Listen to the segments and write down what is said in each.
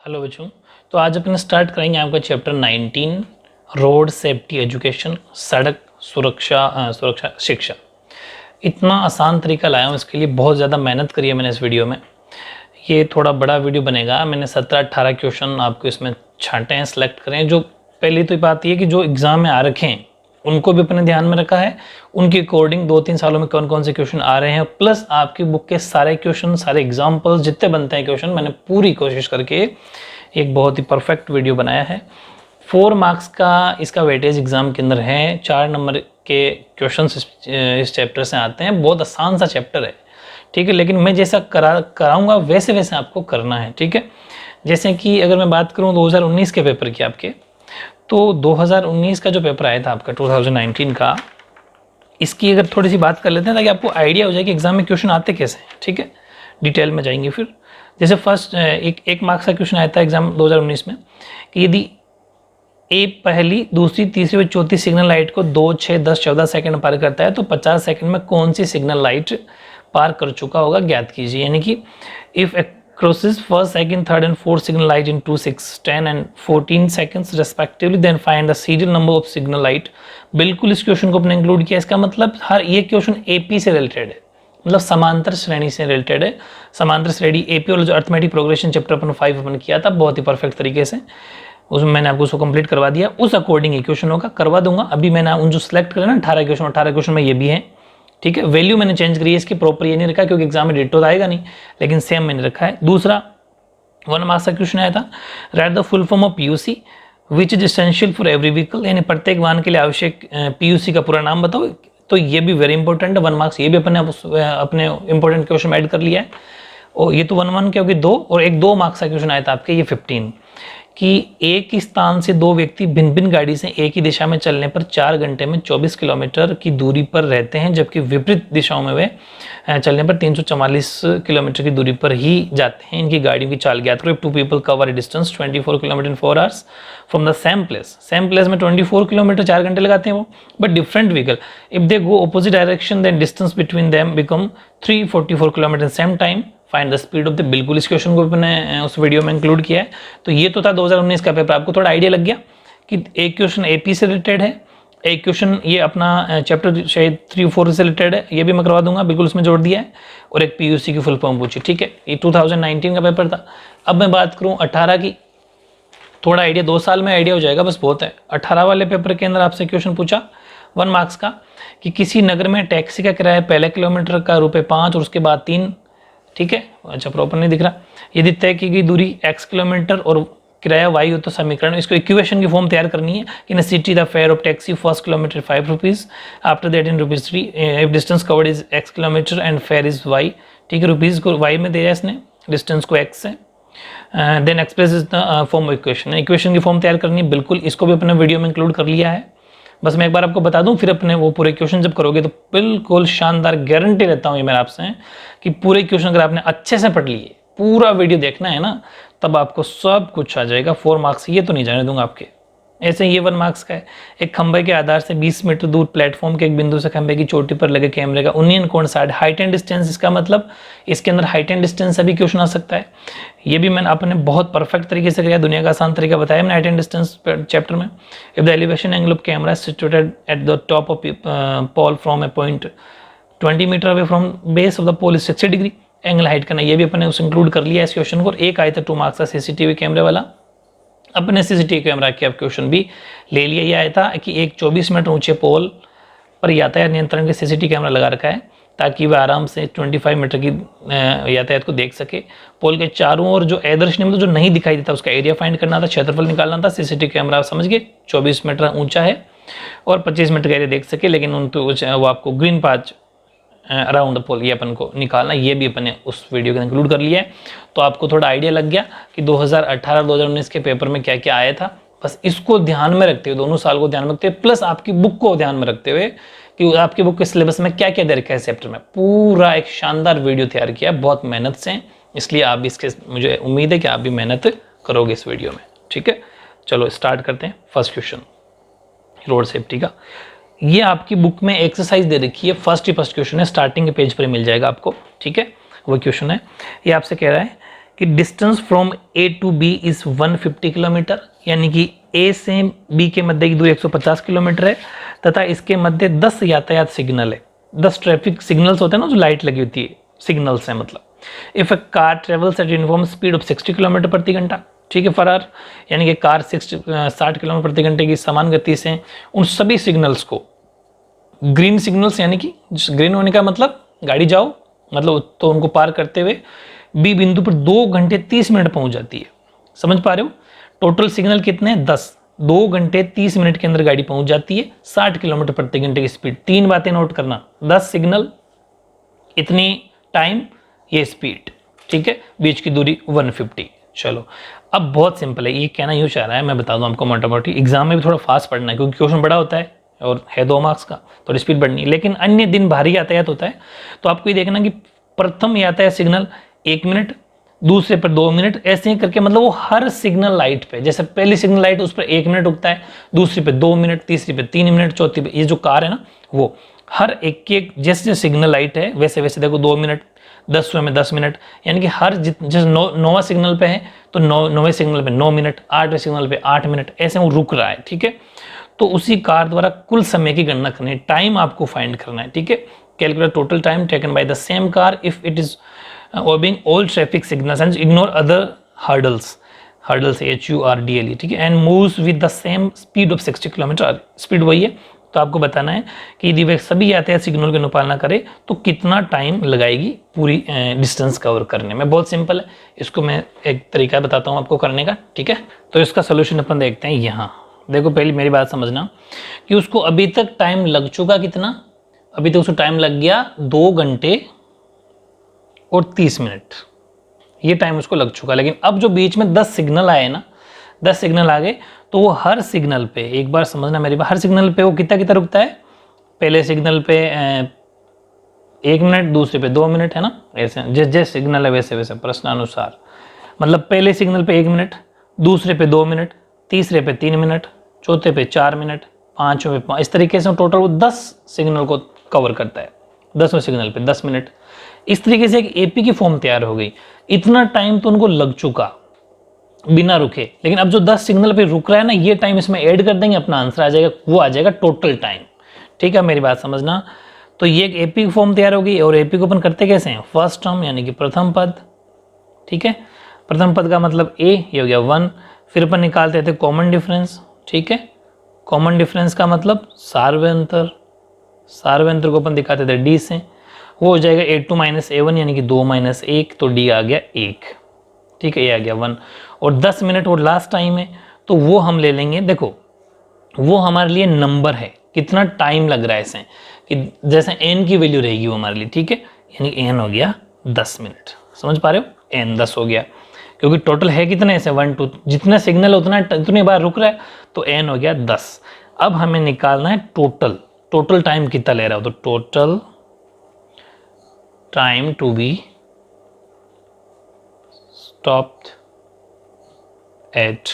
Hello बच्चों, तो आज अपन स्टार्ट करेंगे आपका चैप्टर 19 रोड सेफ्टी एजुकेशन, सड़क सुरक्षा शिक्षा। इतना आसान तरीका लाया हूँ, इसके लिए बहुत ज़्यादा मेहनत करी है मैंने इस वीडियो में। ये थोड़ा बड़ा वीडियो बनेगा, मैंने 17-18 क्वेश्चन आपको इसमें छांटे हैं, सेलेक्ट करें। जो पहली तो बात ये है कि जो एग्ज़ाम में आ रखे हैं उनको भी अपने ध्यान में रखा है, उनके अकॉर्डिंग 2-3 सालों में कौन कौन से क्वेश्चन आ रहे हैं, प्लस आपकी बुक के सारे क्वेश्चन, सारे एग्जाम्पल्स जितने बनते हैं क्वेश्चन, मैंने पूरी कोशिश करके एक बहुत ही परफेक्ट वीडियो बनाया है। 4 मार्क्स का इसका वेटेज एग्जाम के अंदर है। 4 नंबर के क्वेश्चन इस चैप्टर से आते हैं। बहुत आसान सा चैप्टर है, ठीक है, लेकिन मैं जैसा कराऊंगा वैसे वैसे आपको करना है, ठीक है। जैसे कि अगर मैं बात करूं 2019 के पेपर की आपके, तो 2019 का जो पेपर आया था आपका 2019 का, इसकी अगर थोड़ी सी बात कर लेते हैं ताकि आपको आइडिया हो जाए कि एग्जाम में क्वेश्चन आते कैसे हैं, ठीक है। डिटेल में जाएंगे फिर। जैसे फर्स्ट एक मार्क्स का क्वेश्चन आया था एग्जाम 2019 में कि यदि ए पहली, दूसरी, तीसरी और चौथी सिग्नल लाइट को 2, 6, 10, 14 सेकंड पार करता है तो 50 सेकंड में कौन सी सिग्नल लाइट पार कर चुका होगा, ज्ञात कीजिए। यानी कि if crosses first, second, third and fourth signal light in 2, 6, 10 and 14 seconds respectively, then find the serial number of signal light। बिल्कुल इस क्वेश्चन को अपने इंक्लूड किया। इसका मतलब हर ये क्वेश्चन एपी से रिलेटेड है, मतलब समांतर श्रेणी से रिलेटेड है। समांतर श्रेणी एपी और जो अर्थमेटिक प्रोग्रेशन चैप्टर अपन 5 अपन किया था बहुत ही परफेक्ट तरीके से, उसमें मैंने आपको उसको कंप्लीट करवा दिया। उस अकॉर्डिंग ये क्वेश्चन होगा, करवा दूंगा। अभी मैंने उन जो सिलेक्ट करे ना 18 क्वेश्चन में ये भी है, ठीक है। वैल्यू मैंने चेंज करी है इसकी, प्रॉपर ये नहीं रखा क्योंकि एग्जाम में डिटो आएगा नहीं, लेकिन सेम मैंने रखा है। दूसरा 1 मार्क्स का क्वेश्चन आया था, right the full form of PUC which is essential for every vehicle. यानी प्रत्येक वाहन के लिए आवश्यक पीयूसी का पूरा नाम बताओ। तो ये भी वेरी इंपॉर्टेंट है, 1 मार्क्स ये भी अपने इंपॉर्टेंट क्वेश्चन ऐड कर लिया है। और ये तो 1 क्योंकि 2 और एक 2 मार्क्स का क्वेश्चन आया था आपके, ये 15 कि एक ही स्थान से 2 व्यक्ति भिन्न भिन्न गाड़ी से एक ही दिशा में चलने पर 4 घंटे में 24 किलोमीटर की दूरी पर रहते हैं, जबकि विपरीत दिशाओं में वे चलने पर 344 किलोमीटर की दूरी पर ही जाते हैं। इनकी गाड़ियों की चाल ज्ञात करो। 2 people cover distance 24 kilometre in 4 hours from the same place में 24 किलोमीटर 4 घंटे लगाते हैं वो, but different vehicle if they go opposite direction then distance between them become 344 kilometre same time, find the speed of the. बिल्कुल इस question को मैंने उस वीडियो में इंक्लूड किया है। तो ये तो था 2019 का पेपर। आपको थोड़ा आइडिया लग गया कि एक क्वेश्चन एपी से रिलेटेड है, एक क्वेश्चन ये अपना चैप्टर शायद 3-4 से रिलेटेड है, ये भी मैं करवा दूंगा, बिल्कुल उसमें जोड़ दिया है। और एक पीयूसी की फुल फॉर्म पूछी, ठीक है। ये 2019 का पेपर था। अब मैं बात करूं 18 की, थोड़ा आइडिया 2 साल में आइडिया हो जाएगा, बस बहुत है। 18 वाले पेपर के अंदर आपसे क्वेश्चन पूछा 1 मार्क्स का कि किसी नगर में टैक्सी का किराया पहले किलोमीटर का ₹5 और उसके बाद 3, ठीक है। अच्छा प्रॉपर नहीं दिख रहा। यदि तय की गई दूरी x किलोमीटर और किराया y हो तो समीकरण, इसको इक्वेशन की फॉर्म तैयार करनी है। इन city the fair of taxi first kilometre ₹5, after that in ₹3 if distance covered is x kilometre and fair is y, ठीक है। रुपीज़ को y में दिया इसने, डिस्टेंस को x से, then express is the form of equation. Equation की form तैयार करनी है, बिल्कुल इसको भी अपने वीडियो में इंक्लूड कर लिया है। बस मैं एक बार आपको बता दूं, फिर अपने वो पूरे क्वेश्चन जब करोगे तो बिल्कुल शानदार, गारंटी देता हूं ये मैं आपसे कि पूरे क्वेश्चन अगर आपने अच्छे से पढ़ लिए, पूरा वीडियो देखना है ना, तब आपको सब कुछ आ जाएगा। 4 मार्क्स ये तो नहीं जाने दूंगा आपके। ऐसे ये 1 मार्क्स का है, एक खंभे के आधार से 20 मीटर दूर प्लेटफॉर्म के एक बिंदु से खंभे की चोटी पर लगे कैमरे का उन्नयन कोण 60, हाइट एंड डिस्टेंस। इसका मतलब इसके अंदर हाइट एंड डिस्टेंस से भी क्वेश्चन आ सकता है। ये भी मैंने आपने बहुत परफेक्ट तरीके से किया, दुनिया का आसान तरीका बताया मैंने हाइट एंड डिस्टेंस चैप्टर में। If the elevation angle of camera situated at the top of pole from a point 20 metre away from base of the pole 60 degree, angle height करना, ये भी अपने उस इंक्लूड कर लिया इस क्वेश्चन को। एक आया था 2 मार्क्स का सीसीटीवी कैमरे वाला, अपने सीसीटीवी कैमरा के अब क्वेश्चन भी ले लिया। ये आया था कि एक 24 मीटर ऊंचे पोल पर यातायात नियंत्रण के सीसीटीवी कैमरा लगा रखा है ताकि वह आराम से 25 मीटर की यातायात को देख सके। पोल के चारों ओर जो अदृश्य मतलब जो नहीं दिखाई देता उसका एरिया फाइंड करना था, क्षेत्रफल निकालना था। सीसीटीवी कैमरा समझ गए 24 मीटर ऊंचा है और 25 मीटर का एरिया देख सके, लेकिन वो आपको ग्रीन पाथ अराउंड द पोल ये अपन को निकालना, ये भी अपने उस वीडियो के इंक्लूड कर लिया है। तो आपको थोड़ा आइडिया लग गया कि 2018-2019 के पेपर में क्या क्या आया था। बस इसको ध्यान में रखते हुए, दोनों साल को ध्यान में रखते हुए, प्लस आपकी बुक को ध्यान में रखते हुए कि आपकी बुक के सिलेबस में क्या क्या दे रखा है चैप्टर में, पूरा एक शानदार वीडियो तैयार किया बहुत मेहनत से। इसलिए आप भी इसके, मुझे उम्मीद है कि आप भी मेहनत करोगे इस वीडियो में, ठीक है। चलो स्टार्ट करते हैं। फर्स्ट क्वेश्चन रोड सेफ्टी का, ये आपकी बुक में एक्सरसाइज दे रखी है, फर्स्ट क्वेश्चन है, स्टार्टिंग के पेज पर मिल जाएगा आपको, ठीक है। वो क्वेश्चन है, ये आपसे कह रहा है कि distance from A to B is 150 kilometre, यानी कि ए से बी के मध्य की दूरी 150 किलोमीटर है, तथा इसके मध्य 10 यातायात सिग्नल है। 10 ट्रैफिक सिग्नल्स होते हैं ना, जो लाइट लगी होती है, सिग्नल्स हैं मतलब। If a car travels eight uniform speed of 60 kilometre प्रति घंटा, ठीक है, फरार, यानी कि कार 60 किलोमीटर प्रति घंटे की समान गति से उन सभी सिग्नल्स को, ग्रीन सिग्नल्स यानी कि ग्रीन होने का मतलब गाड़ी जाओ मतलब, तो उनको पार करते हुए बी बिंदु पर 2 घंटे 30 मिनट पहुंच जाती है। समझ पा रहे हो? टोटल सिग्नल कितने हैं? 10। 2 घंटे 30 मिनट के अंदर गाड़ी पहुंच जाती है 60 किलोमीटर प्रति घंटे की स्पीड। 3 बातें नोट करना, 10 सिग्नल, इतनी टाइम, ये स्पीड, ठीक है, बीच की दूरी 150। चलो अब बहुत सिंपल है, ये कहना यूँ चाह रहा है, मैं बता दूं आपको मोटा मोटी। एग्जाम में भी थोड़ा फास्ट पढ़ना है क्योंकि क्वेश्चन बड़ा होता है और है 2 मार्क्स का, थोड़ी स्पीड बढ़नी है। लेकिन अन्य दिन भारी यातायात होता है, तो आपको ये देखना कि प्रथम यातायात सिग्नल 1 मिनट, दूसरे पर 2 मिनट, ऐसे ही करके मतलब वो हर सिग्नल लाइट पे, जैसे पहली सिग्नल लाइट उस पर 1 मिनट रुकता है, दूसरी पे 2 मिनट, तीसरी पे 3 मिनट, चौथी पे, ये जो कार है ना, वो हर एक एक जैसे सिग्नल लाइट है वैसे वैसे देखो 2 मिनट, 10वें में 10 मिनट, यानी कि हर जैसे 9वां सिग्नल पे है तो 9वें सिग्नल पे 9 मिनट, 8वें सिग्नल पे 8 मिनट, ऐसे वो रुक रहा है, ठीक है। तो उसी कार द्वारा कुल समय की गणना करनी है, टाइम आपको फाइंड करना है, ठीक है। Calculate total time taken by the same car if it is obeying all traffic signals and ignore other hurdles HURDLE, ठीक है, and moves with the same speed of 60 kilometre, speed वही है। तो आपको बताना है कि यदि वह सभी यातायात सिग्नल की अनुपालना करे तो कितना टाइम लगाएगी पूरी डिस्टेंस कवर करने में। बहुत सिंपल है, इसको मैं एक तरीका बताता हूँ आपको करने का, ठीक है। तो इसका सोल्यूशन अपन देखते हैं। यहाँ देखो, पहले मेरी बात समझना कि उसको अभी तक टाइम लग चुका कितना, अभी तक उसको टाइम लग गया 2 घंटे और 30 मिनट, ये टाइम उसको लग चुका। लेकिन अब जो बीच में 10 सिग्नल आए ना, 10 सिग्नल आ गए, तो वो हर सिग्नल पे, एक बार समझना मेरी बात, हर सिग्नल पे वो कितना कितना रुकता है। पहले सिग्नल पे 1 मिनट, दूसरे पे 2 मिनट, है ना, ऐसे जैसे जैसे सिग्नल है वैसे वैसे प्रश्नानुसार। मतलब पहले सिग्नल पे 1 मिनट, दूसरे पे 2 मिनट, तीसरे पे 3 मिनट, चौथे पे 4 मिनट, पाँचवें पे 5, इस तरीके से टोटल वो 10 सिग्नल को कवर करता है। 10वें सिग्नल पे 10 मिनट। इस तरीके से एक एपी की फॉर्म तैयार हो गई। इतना टाइम तो उनको लग चुका बिना रुके, लेकिन अब जो 10 सिग्नल पे रुक रहा है ना, ये टाइम इसमें ऐड कर देंगे, अपना आंसर आ जाएगा, वो आ जाएगा टोटल टाइम, ठीक है। मेरी बात समझना। तो ये एक एपी की फॉर्म तैयार होगी, और एपी को अपन करते कैसे हैं, फर्स्ट टर्म यानी कि प्रथम पद, ठीक है। प्रथम पद का मतलब ए, ये हो गया 1, फिर अपन निकालते थे कॉमन डिफरेंस, ठीक है। कॉमन डिफरेंस का मतलब सार्वय अंतर, सार्वय अंतर को अपन दिखाते थे डी से, वो हो जाएगा A2 - A1 यानी कि 2 - 1, तो डी आ गया 1, ठीक है, ये आ गया 1। और 10 मिनट और लास्ट टाइम है, तो वो हम ले लेंगे, देखो वो हमारे लिए नंबर है, कितना टाइम लग रहा है इसे, कि जैसे n की वैल्यू रहेगी वो हमारे लिए, ठीक है, यानी कि n हो गया 10 मिनट। समझ पा रहे हो, n 10 हो गया, क्योंकि टोटल है कितने ऐसे 1 2, जितना सिग्नल उतनी बार रुक रहा है, तो n हो गया 10। अब हमें निकालना है टोटल टाइम कितना ले रहा हो, तो total time to be stopped at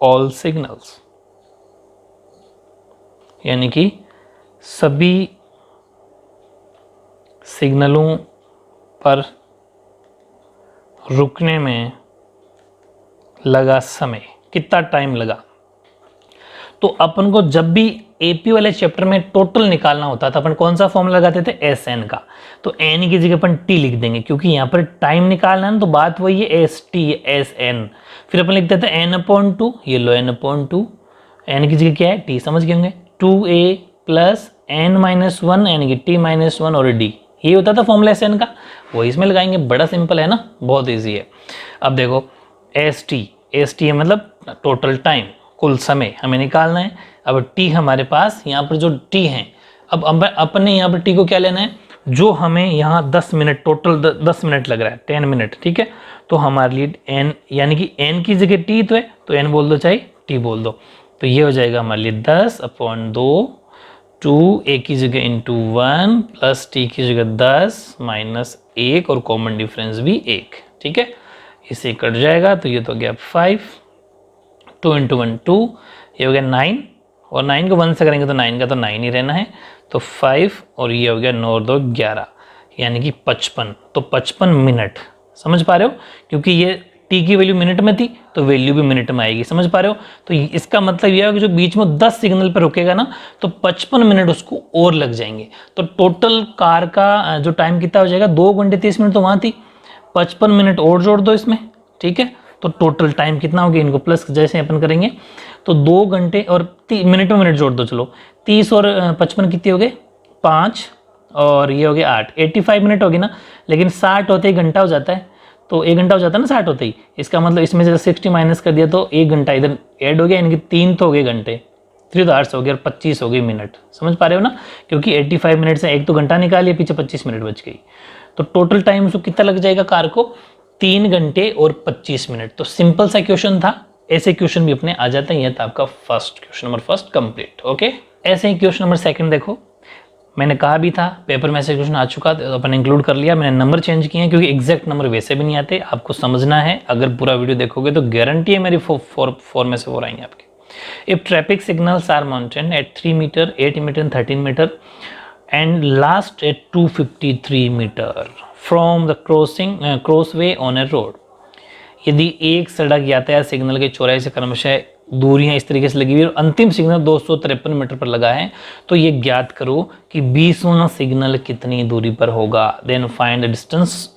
all signals, यानी कि सभी सिग्नलों पर रुकने में लगा समय, कितना टाइम लगा। तो अपन को जब भी एपी वाले चैप्टर में टोटल निकालना होता था, अपन कौन सा फॉर्मूला लगाते थे, एस एन का। तो एन की जगह अपन टी लिख देंगे, क्योंकि यहाँ पर टाइम निकालना है ना, तो बात वही है, एस टी एस एन। फिर अपन लिख देते हैं n/2, ये लो n/2, एन की जगह क्या है, टी, समझ गए होंगे, 2a प्लस n-1 यानी कि t-1 और डी, ये होता था फॉर्मूला एस एन का, वो इसमें लगाएंगे। बड़ा सिंपल है ना, बहुत ईजी है। अब देखो एस टी है मतलब टोटल टाइम, कुल समय हमें निकालना है। अब टी हमारे पास यहाँ पर जो टी है, अब अपन ने यहाँ पर टी को क्या लेना है, जो हमें यहाँ 10 मिनट, टोटल 10 मिनट लग रहा है, 10 मिनट, ठीक है। तो हमारे लिए एन, यानी कि एन की जगह टी तो है, तो एन बोल दो चाहे टी बोल दो, तो ये हो जाएगा हमारे लिए 10/2, 2 ए की जगह इंटू 1 प्लस टी की जगह 10 माइनस 1, और कॉमन डिफरेंस भी 1, ठीक है। इसे कट जाएगा, तो ये तो गया 5, 2 × 1 2, ये हो गया 9, और 9 को 1 से करेंगे तो 9 का तो 9 ही रहना है, तो 5, और ये हो गया 9 और 2 11, यानी कि 55। तो 55 मिनट समझ पा रहे हो, क्योंकि ये टी की वैल्यू मिनट में थी तो वैल्यू भी मिनट में आएगी, समझ पा रहे हो। तो इसका मतलब यह है कि जो बीच में 10 सिग्नल पर रुकेगा ना तो 55 मिनट उसको और लग जाएंगे। तो टोटल कार का जो टाइम कितना हो जाएगा, 2 घंटे 30 मिनट तो वहाँ थी, 55 मिनट और जोड़ दो इसमें, ठीक है। तो टोटल टाइम कितना हो गया, इनको प्लस जैसे अपन करेंगे तो 2 घंटे और मिनट में मिनट जोड़ दो, चलो 30 और 55 कितने हो गए 5 और ये हो गया 8, 85 मिनट होगी ना। लेकिन 60 होते ही घंटा हो जाता है, तो 1 घंटा हो जाता है ना 60 होते ही। इसका मतलब इसमें से 60 माइनस कर दिया तो 1 घंटा इधर ऐड हो गया, इनके 3 तो हो गए घंटे, 3 तो आवर्स हो गए और 25 हो गई मिनट, समझ पा रहे हो ना। क्योंकि 85 मिनट से एक तो घंटा निकालिए, पीछे 25 मिनट बच गई। तो टोटल टाइम उसको कितना लग जाएगा कार को, 3 घंटे और 25 मिनट। तो सिंपल सा क्वेश्चन था, ऐसे क्वेश्चन भी अपने आ जाते हैं। यह था आपका first question number first complete. Okay, ऐसे ही क्वेश्चन नंबर सेकंड देखो, मैंने कहा भी था पेपर में ऐसे क्वेश्चन आ चुका तो अपन इंक्लूड कर लिया। मैंने नंबर चेंज किए हैं क्योंकि एग्जैक्ट नंबर वैसे भी नहीं आते, आपको समझना है। अगर पूरा वीडियो देखोगे तो गारंटी है मेरी 4 में से 4 आएंगे आपके। If traffic signals are mounted at 3 meter 8 meter 13 meter and last at 253 meter from the crossway on a road. यदि एक सड़क यातायात सिग्नल के चौराहे से क्रमशः दूरियां इस तरीके से लगी हुई और अंतिम सिग्नल 253 मीटर पर लगा है, तो ये ज्ञात करो कि 20वां सिग्नल कितनी दूरी पर होगा। Then find the distance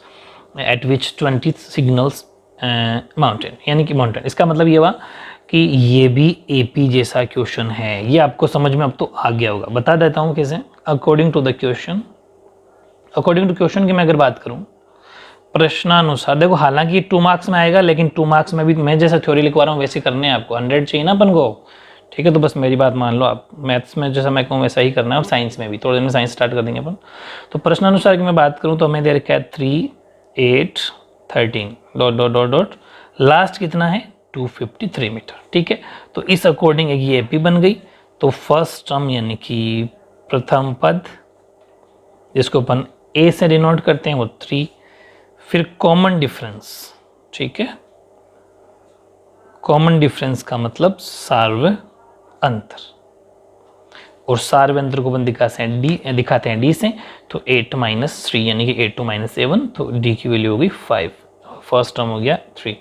at which 20 signals mountain, यानी कि माउंटेन। इसका मतलब ये हुआ कि ये भी एपी जैसा क्वेश्चन है। ये आपको समझ में अब तो आ गया होगा। बता देता हूँ कैसे। अकॉर्डिंग टू क्वेश्चन की मैं अगर बात करूँ प्रश्नानुसार, देखो हालांकि 2 मार्क्स में आएगा, लेकिन 2 मार्क्स में भी मैं जैसा थ्योरी लिखवा रहा हूँ वैसे करने हैं आपको। 100 चाहिए ना अपन को, ठीक है। तो बस मेरी बात मान लो आप, मैथ्स में जैसा मैं कहूँ वैसा ही करना है, और साइंस में भी थोड़ी देर में साइंस स्टार्ट कर देंगे अपन। तो प्रश्नानुसार की मैं बात करूँ तो हमें दे रखा है 3 8 13 dot dot dot dot, last कितना है 253 मीटर, ठीक है। तो इस अकॉर्डिंग एक ये एपी बन गई। तो फर्स्ट टर्म यानी कि प्रथम पद जिसको अपन ए से डिनोट करते हैं वो 3, फिर कॉमन डिफरेंस, ठीक है। कॉमन डिफरेंस का मतलब सार्व अंतर, और सार्व अंतर को अपन दिखाते हैं डी से। तो 8 - 3 यानी कि 8 - 7, तो डी की वैल्यू हो गई 5। फर्स्ट टर्म हो गया 3।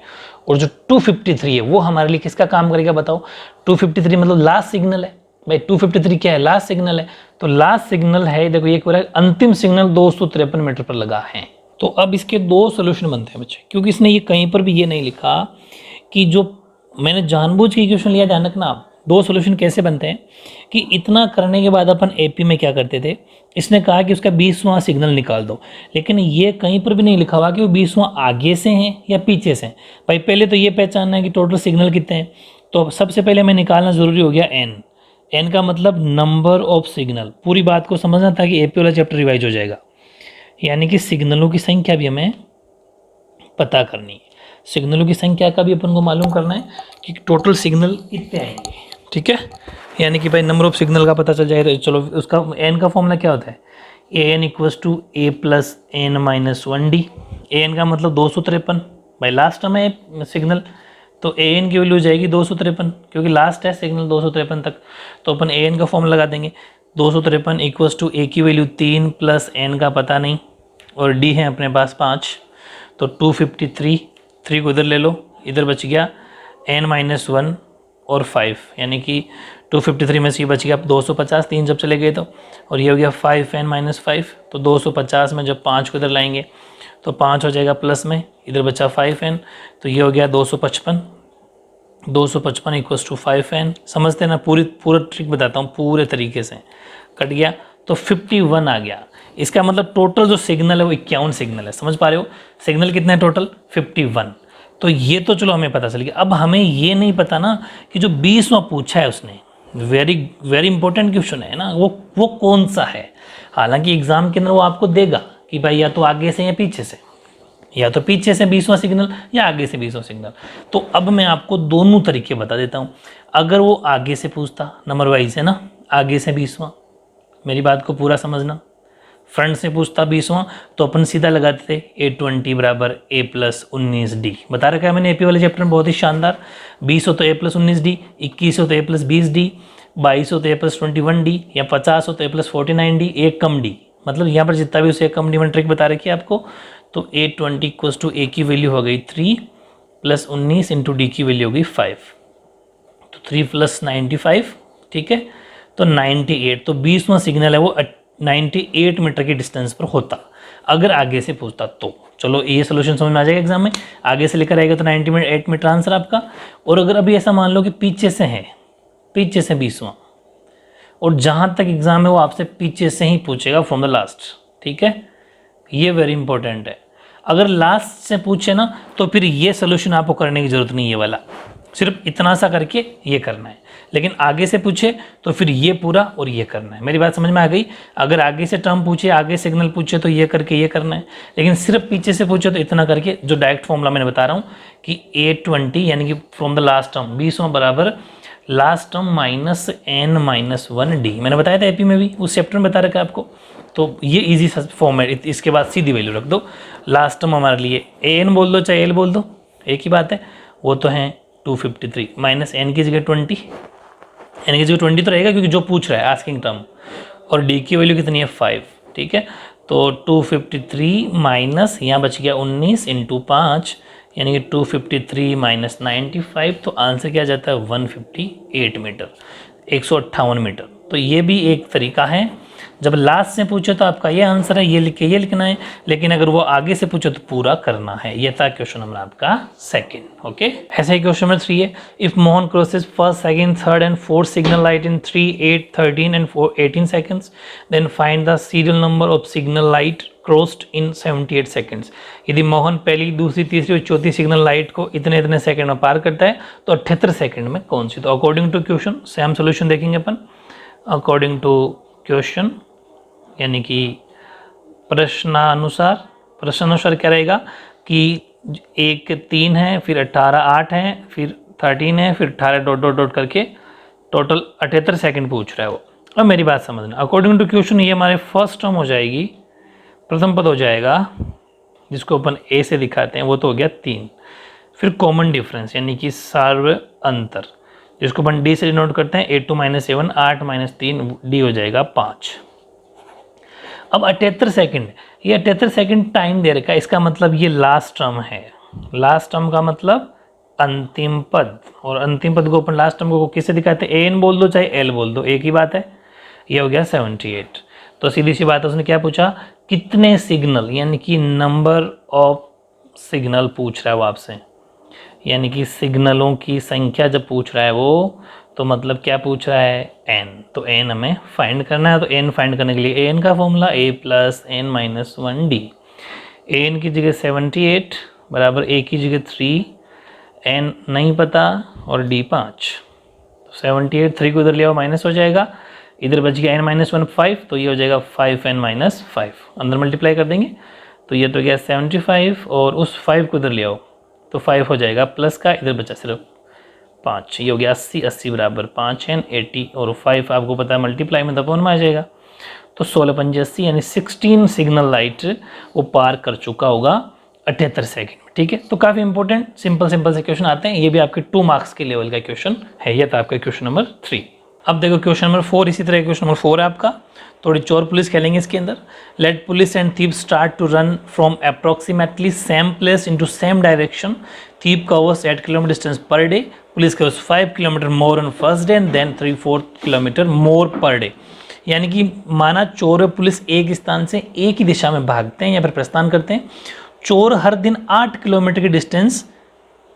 और जो 253 है वो हमारे लिए किसका काम करेगा बताओ। 253 मतलब लास्ट सिग्नल है भाई। 253 क्या है, लास्ट सिग्नल है। तो लास्ट सिग्नल है, देखो ये पूरा अंतिम सिग्नल 253 मीटर पर लगा है। तो अब इसके 2 सोल्यूशन बनते हैं बच्चे, क्योंकि इसने ये कहीं पर भी ये नहीं लिखा कि जो मैंने जानबूझ के क्वेश्चन लिया, ध्यान रखना आप। 2 सोल्यूशन कैसे बनते हैं कि इतना करने के बाद अपन एपी में क्या करते थे, इसने कहा कि उसका 20वां सिग्नल निकाल दो, लेकिन ये कहीं पर भी नहीं लिखा हुआ कि वो 20वां आगे से हैं या पीछे से हैं। भाई पहले तो ये पहचानना है कि टोटल सिग्नल कितने हैं। तो सबसे पहले हमें निकालना जरूरी हो गया एन का मतलब नंबर ऑफ सिग्नल। पूरी बात को समझना था कि एपी वाला चैप्टर रिवाइज हो जाएगा। यानी कि सिग्नलों की संख्या भी हमें पता करनी है। सिग्नलों की संख्या का भी अपन को मालूम करना है कि टोटल सिग्नल कितने आएंगे, ठीक है। यानी कि भाई नंबर ऑफ सिग्नल का पता चल जाए तो चलो उसका एन का फॉर्मूला क्या होता है, an = a + n - 1d। an का मतलब 253, भाई लास्ट में है सिग्नल, तो an की वैल्यू हो जाएगी 253, क्योंकि लास्ट है सिग्नल 253 तक। तो अपन an का फॉर्मूला लगा देंगे, 253 = a की वैल्यू 3 + n का पता नहीं, और d है अपने पास 5। तो 253, 3 को इधर ले लो, इधर बच गया n - 1 और 5, यानी कि 253 में से बच गया 250, 3 जब चले गए तो, और ये हो गया 5n - 5। तो 250 में जब 5 को इधर लाएंगे तो 5 हो जाएगा प्लस में, इधर बचा 5n, तो ये हो गया 255 = 5n। समझते ना, पूरा ट्रिक बताता हूँ पूरे तरीके से। कट गया तो 51 आ गया। इसका मतलब टोटल जो सिग्नल है वो 51 सिग्नल है। समझ पा रहे हो, सिग्नल कितने हैं टोटल 51। तो ये तो चलो हमें पता चल गया। अब हमें ये नहीं पता ना कि जो 20वां पूछा है उसने, वेरी इंपॉर्टेंट क्वेश्चन है ना, वो कौन सा है। हालांकि एग्जाम के अंदर वो आपको देगा कि भाई या तो आगे से या पीछे से, या तो पीछे से 20वां सिग्नल या आगे से 20वां सिग्नल। तो अब मैं आपको दोनों तरीके बता देता हूँ। अगर वो आगे से पूछता नंबर वाइज है ना, आगे से 20वां, मेरी बात को पूरा समझना। फ्रंट से पूछता 20वां तो अपन सीधा लगाते थे a20 = a + 19d। बता रखा है मैंने एपी वाले चैप्टर में, बहुत ही शानदार। 20 हो तो a + 19d, 21 हो तो a + 20d, 22 हो तो a + 21d, या 50 हो तो a + 49d, एक कम d। मतलब यहाँ पर जितना भी उसे कम डी ट्रिक बता रखी है आपको, तो A20 इक्वल्स टू ए की वैल्यू हो गई 3 प्लस 19 इंटू डी की वैल्यू हो गई 5, तो 3 प्लस 95, ठीक है, तो 98। तो 20वां सिग्नल है वो 98 मीटर की डिस्टेंस पर होता, अगर आगे से पूछता तो। चलो ये सोल्यूशन समझ में आ जाएगा एग्जाम में, आगे से लेकर आएगा तो 98 मीटर आंसर आपका। और अगर अभी ऐसा मान लो कि पीछे से है, पीछे से 20वां, और जहाँ तक एग्जाम है वो आपसे पीछे से ही पूछेगा फ्रॉम द लास्ट, ठीक है, ये वेरी इंपॉर्टेंट है। अगर लास्ट से पूछे ना तो फिर ये सोल्यूशन आपको करने की जरूरत नहीं है, ये वाला सिर्फ इतना सा करके ये करना है। लेकिन आगे से पूछे तो फिर ये पूरा और ये करना है। मेरी बात समझ में आ गई? अगर आगे से टर्म पूछे, आगे सिग्नल पूछे तो ये करके ये करना है, लेकिन सिर्फ पीछे से पूछे तो इतना करके, जो डायरेक्ट फॉर्मूला मैंने बता रहा हूँ कि A20 यानी कि फ्रॉम द लास्ट टर्म 20वां बराबर last term minus n minus 1d। मैंने बताया था एपी में भी, उस चैप्टर में बता रखा है आपको। तो ये इजी फॉर्म है, इसके बाद सीधी वैल्यू रख दो। लास्ट टर्म हमारे लिए an बोल दो चाहे l बोल दो, एक ही बात है, वो तो है 253 माइनस n की जगह 20, n की जगह 20 तो रहेगा क्योंकि जो पूछ रहा है आस्किंग टर्म, और d की वैल्यू कितनी है 5, ठीक है। तो 253 माइनस यहाँ बच गया 19 इंटू 5 यानी कि 253 माइनस 95, तो आंसर क्या जाता है 158 मीटर, 158 मीटर। तो ये भी एक तरीका है, जब लास्ट से पूछे तो आपका ये आंसर है, ये लिख के ये लिखना है, लेकिन अगर वो आगे से पूछे तो पूरा करना है। ये था क्वेश्चन नंबर आपका सेकंड। ओके, ऐसे ही क्वेश्चन नंबर 3 है, if Mohan crosses first, second, third and fourth signal light in 3, 8, 13 and 18 seconds, then find the serial number of signal light crossed in 78 seconds. यदि मोहन पहली, दूसरी, तीसरी और चौथी सिग्नल लाइट को इतने इतने सेकंड में पार करता है तो 78 सेकंड में कौन सी। तो अकॉर्डिंग टू क्वेश्चन से हम सोल्यूशन देखेंगे अपन। अकॉर्डिंग टू क्वेश्चन यानी कि प्रश्नानुसार, प्रश्नानुसार क्या रहेगा कि एक 3 है, फिर 18 8 है, फिर 13 है, फिर 18 डॉट डॉट डॉट करके टोटल 78 सेकंड पूछ रहा है वो। अब मेरी बात समझना, अकॉर्डिंग टू क्वेश्चन ये हमारे फर्स्ट टर्म हो जाएगी, प्रथम पद हो जाएगा, जिसको अपन ए से दिखाते हैं, वो तो हो गया 3। फिर कॉमन डिफरेंस यानी कि सार्व अंतर, जिसको अपन डी से डिनोट करते हैं, 8 2 माइनस 7, 8 माइनस 3, डी हो जाएगा 5। अब 78 सेकंड, ये 78 सेकंड टाइम दे रखा है, इसका मतलब ये लास्ट टर्म है। लास्ट टर्म का मतलब अंतिम पद, और अंतिम पद को अपन लास्ट टर्म को किससे दिखाते हैं, एन बोल दो चाहे एल बोल दो, एक ही बात है। ये हो गया 78। तो सीधी सी बात है, उसने क्या पूछा, कितने सिग्नल यानी कि नंबर ऑफ सिग्नल पूछ रहा है वो आपसे, यानी कि सिग्नलों की संख्या जब पूछ रहा है वो, तो मतलब क्या पूछ रहा है, n। तो n हमें फाइंड करना है। तो n फाइंड करने के लिए n का formula a plus n minus 1d। n की जगह 78 बराबर a की जगह 3, n नहीं पता और d 5। तो 78 3 को इधर ले आओ, माइनस हो जाएगा, इधर बच गया n माइनस 1 5, तो ये हो जाएगा 5n माइनस 5, अंदर मल्टीप्लाई कर देंगे तो ये तो गया 75, और उस 5 को इधर ले आओ तो 5 हो जाएगा प्लस का, इधर बचा सिर्फ 5, ये हो गया 80, 80 बराबर 5n 80, और 5 आपको पता है मल्टीप्लाई में दपोन में आ जाएगा, तो 16 पंजे 80 यानी 16 सिग्नल लाइट वो पार कर चुका होगा 78 सेकंड में। ठीक है, तो काफ़ी इंपॉर्टेंट सिंपल से क्वेश्चन आते हैं, ये भी आपके 2 मार्क्स के लेवल का क्वेश्चन है। ये था आपका क्वेश्चन नंबर 3। अब देखो क्वेश्चन नंबर 4, इसी तरह क्वेश्चन नंबर 4 है आपका, थोड़ी चोर पुलिस खेलेंगे इसके अंदर। Let police and thief start to run from approximately same place into same direction. Thief covers 8 kilometre distance per day. Police covers 5 kilometre more on first day and then 3/4 kilometre more per day. यानी कि माना चोर और police एक स्थान से एक ही दिशा में भागते हैं या फिर प्रस्थान करते हैं। चोर हर दिन 8 किलोमीटर की डिस्टेंस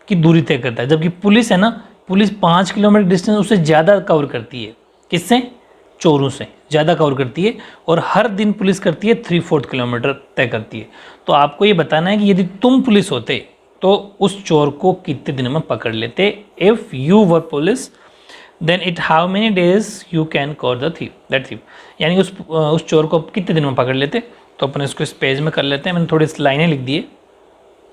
की दूरी तय करता है, जबकि पुलिस है ना, पुलिस 5 किलोमीटर डिस्टेंस उससे ज़्यादा कवर करती है। किससे? चोरों से ज़्यादा कवर करती है, और हर दिन पुलिस करती है 3/4 किलोमीटर तय करती है। तो आपको ये बताना है कि यदि तुम पुलिस होते तो उस चोर को कितने दिनों में पकड़ लेते। If you were police then it how many days you can catch the thief, that thief. यानी उस चोर को कितने दिनों में पकड़ लेते। तो अपन इसको इस पेज में कर लेते हैं, मैंने थोड़ी लाइनें लिख दी है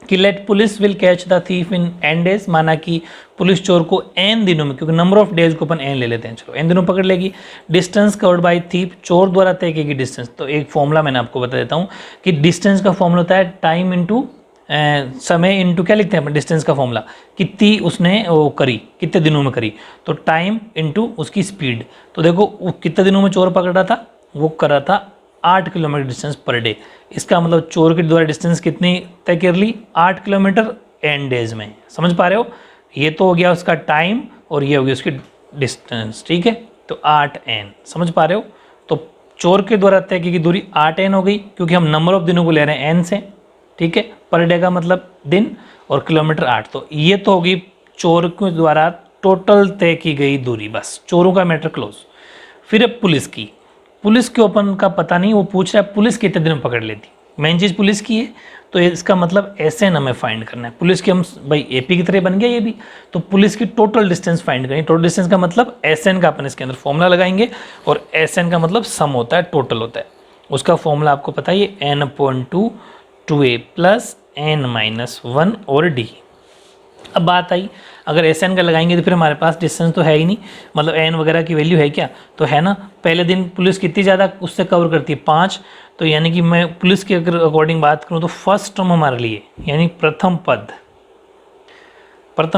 कि let police will catch the thief in n days, माना कि पुलिस चोर को n दिनों में, क्योंकि नंबर ऑफ डेज को अपन n ले लेते हैं, चलो n दिनों पकड़ लेगी। डिस्टेंस कवर्ड बाय थीफ, चोर द्वारा तय की गई डिस्टेंस। तो एक फॉर्मूला मैंने आपको बता देता हूँ कि डिस्टेंस का फॉर्मूला होता है टाइम इंटू समय इंटू क्या लिखते हैं अपन डिस्टेंस का फॉर्मूला, कितनी उसने वो करी, कितने दिनों में करी, तो टाइम इंटू उसकी स्पीड। तो देखो वो कितने दिनों में चोर पकड़ रहा था, वो कर रहा था 8 किलोमीटर डिस्टेंस पर डे। इसका मतलब चोर के द्वारा डिस्टेंस कितनी तय कर ली, 8 किलोमीटर n डेज में। समझ पा रहे हो, ये तो हो गया उसका टाइम और ये हो गया उसकी डिस्टेंस, ठीक है। तो 8n, समझ पा रहे हो। तो चोर के द्वारा तय की दूरी 8n हो गई, क्योंकि हम नंबर ऑफ दिनों को ले रहे हैं n से, ठीक है। पर डे का मतलब दिन और किलोमीटर 8, तो ये तो होगी चोर के द्वारा टोटल तय की गई दूरी। बस चोरों का मैटर क्लोज। फिर है पुलिस की। पुलिस के ओपन का पता नहीं, वो पूछ रहा है पुलिस कितने दिन में पकड़ लेती। मेन चीज़ पुलिस की है, तो इसका मतलब SN हमें फाइंड करना है। पुलिस की हम भाई AP की तरह बन गया ये भी, तो पुलिस की टोटल डिस्टेंस फाइंड करेंगे। टोटल डिस्टेंस का मतलब SN का अपन इसके अंदर फॉर्मूला लगाएंगे, और SN का मतलब सम होता है, टोटल होता है। उसका फॉर्मूला आपको पता है, ये n/2 2a प्लस n-1 और d। अब बात आई, अगर SN का लगाएंगे तो फिर हमारे पास डिस्टेंस तो है ही नहीं, मतलब n वगैरह की वैल्यू है क्या, तो है ना। पहले दिन पुलिस कितनी ज़्यादा उससे कवर करती है, 5, तो यानी कि मैं पुलिस के अगर अकॉर्डिंग बात करूँ तो फर्स्ट टर्म हमारे लिए, यानी प्रथम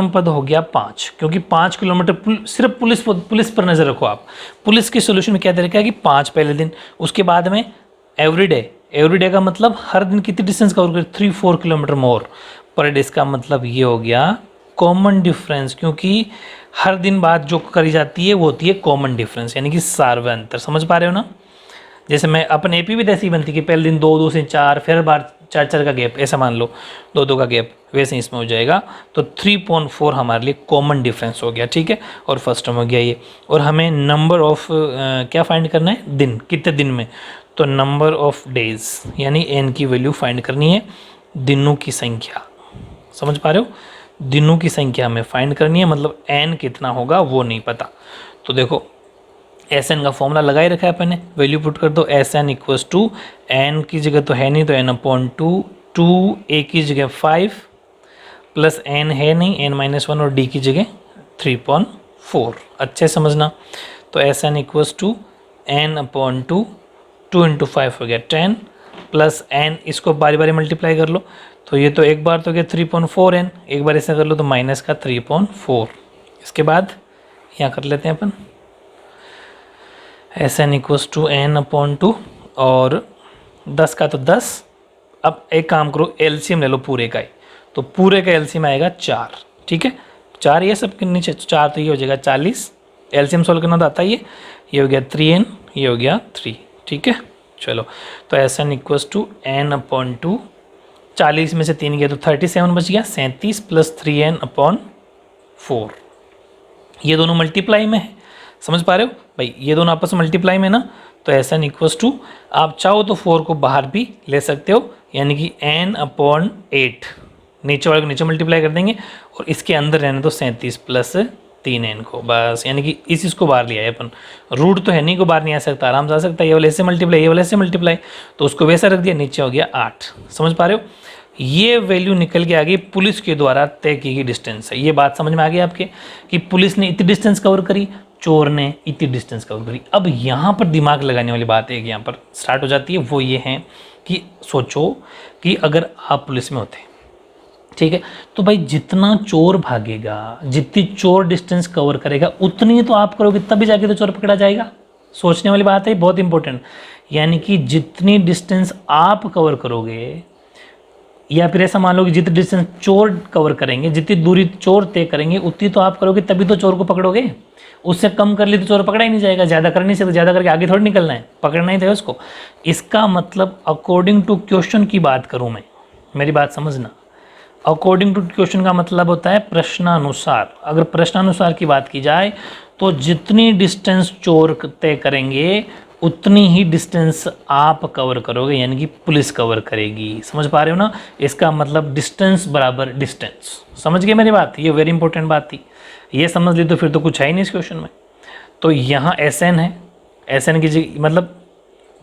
पद हो गया 5, क्योंकि 5 किलोमीटर सिर्फ पुलिस पर नज़र रखो आप। पुलिस की सोल्यूशन में क्या तरीका है कि 5 पहले दिन, उसके बाद में एवरीडे का मतलब हर दिन कितनी डिस्टेंस कवर कर, 3-4 किलोमीटर मोर पर डे। इसका मतलब ये हो गया कॉमन डिफरेंस, क्योंकि हर दिन बात जो करी जाती है वो होती है कॉमन डिफरेंस, यानी कि सार्वय अंतर। समझ पा रहे हो ना। जैसे मैं अपन AP भी ऐसी बनती कि पहले दिन 2 से 4, फिर बार 4 का गैप, ऐसा मान लो 2 का गैप, वैसे इसमें हो जाएगा। तो 3.4 हमारे लिए कॉमन डिफरेंस हो गया, ठीक है। और फर्स्ट टर्म हो गया ये। और हमें नंबर ऑफ क्या फाइंड करना है, दिन, कितने दिन में, तो नंबर ऑफ डेज, यानी n की वैल्यू फाइंड करनी है, दिनों की संख्या। समझ पा रहे हो, दिनों की संख्या हमें फाइंड करनी है, मतलब n कितना होगा वो नहीं पता। तो देखो SN का फॉर्मूला लगा ही रखा है अपन ने, वैल्यू पुट कर दो, SN इक्वल्स टू n की जगह तो है नहीं तो n/2, 2a की जगह 5 प्लस n है नहीं, n-1 और d की जगह 3.4। अच्छे समझना। तो SN इक्वल्स टू n/2, 2 × 5 हो गया 10 प्लस n, इसको बारी बारी मल्टीप्लाई कर लो, तो ये तो एक बार तो गया 3.4n, एक बार ऐसा कर लो तो माइनस का 3.4। इसके बाद यहाँ कर लेते हैं अपन SN इक्वल्स टू n/2 और 10 का तो 10। अब एक काम करो, LCM ले लो पूरे का ही, तो पूरे का LCM आएगा 4, ठीक है। 4 ये सब के नीचे 4, तो ये हो जाएगा 40। LCM सोल्व करना तो आता ही है, ये हो गया 3n, ये हो गया 3, ठीक है। चलो, तो SN इक्वल्स टू n/2, 40 में से 3 गया तो 37 बच गया, 37 प्लस 3n/4। ये दोनों मल्टीप्लाई में है, समझ पा रहे हो भाई, ये दोनों आपस में मल्टीप्लाई में ना। तो SN इक्वल्स टू, आप चाहो तो 4 को बाहर भी ले सकते हो, यानी कि n/8, नीचे वाले को नीचे मल्टीप्लाई कर देंगे, और इसके अंदर रहने तो 37 प्लस 3n को, बस, यानी कि इस चीज़ को बाहर लिया है अपन। रूट तो है नहीं, को बाहर नहीं आ सकता, आराम से आ सकता है, ये वाले ऐसे मल्टीप्लाई, ये वाले ऐसे मल्टीप्लाई, तो उसको वैसा रख दिया, नीचे हो गया 8। समझ पा रहे हो, ये वैल्यू निकल के आ गई पुलिस के द्वारा तय की गई डिस्टेंस है। ये बात समझ में आ गई आपके कि पुलिस ने इतनी डिस्टेंस कवर करी, चोर ने इतनी डिस्टेंस कवर करी। अब यहाँ पर दिमाग लगाने वाली बात एक यहाँ पर स्टार्ट हो जाती है, वो ये है कि सोचो कि अगर आप पुलिस में होते, ठीक है, तो भाई जितना चोर भागेगा, जितनी चोर डिस्टेंस कवर करेगा, उतनी तो आप करोगे, तभी जाके तो चोर पकड़ा जाएगा। सोचने वाली बात है, बहुत इंपॉर्टेंट। यानी कि जितनी डिस्टेंस आप कवर करोगे, या फिर ऐसा मान लो कि जितनी डिस्टेंस चोर कवर करेंगे, जितनी दूरी चोर तय करेंगे, उतनी तो आप करोगे, तभी तो चोर को पकड़ोगे। उससे कम कर ली तो चोर पकड़ा ही नहीं जाएगा, ज़्यादा कर नहीं सकते, ज़्यादा करके आगे थोड़ी निकलना है, पकड़ना ही था उसको। इसका मतलब अकॉर्डिंग टू क्वेश्चन की बात करूँ मैं, मेरी बात समझना, अकॉर्डिंग टू क्वेश्चन का मतलब होता है प्रश्नानुसार। अगर प्रश्नानुसार की बात की जाए तो जितनी डिस्टेंस चोर तय करेंगे, उतनी ही डिस्टेंस आप कवर करोगे, यानी कि पुलिस कवर करेगी। समझ पा रहे हो ना, इसका मतलब डिस्टेंस बराबर डिस्टेंस। समझ गए मेरी बात, ये वेरी इंपॉर्टेंट बात थी, ये समझ ली तो फिर तो कुछ है ही नहीं इस क्वेश्चन में। तो यहाँ SN है, SN की मतलब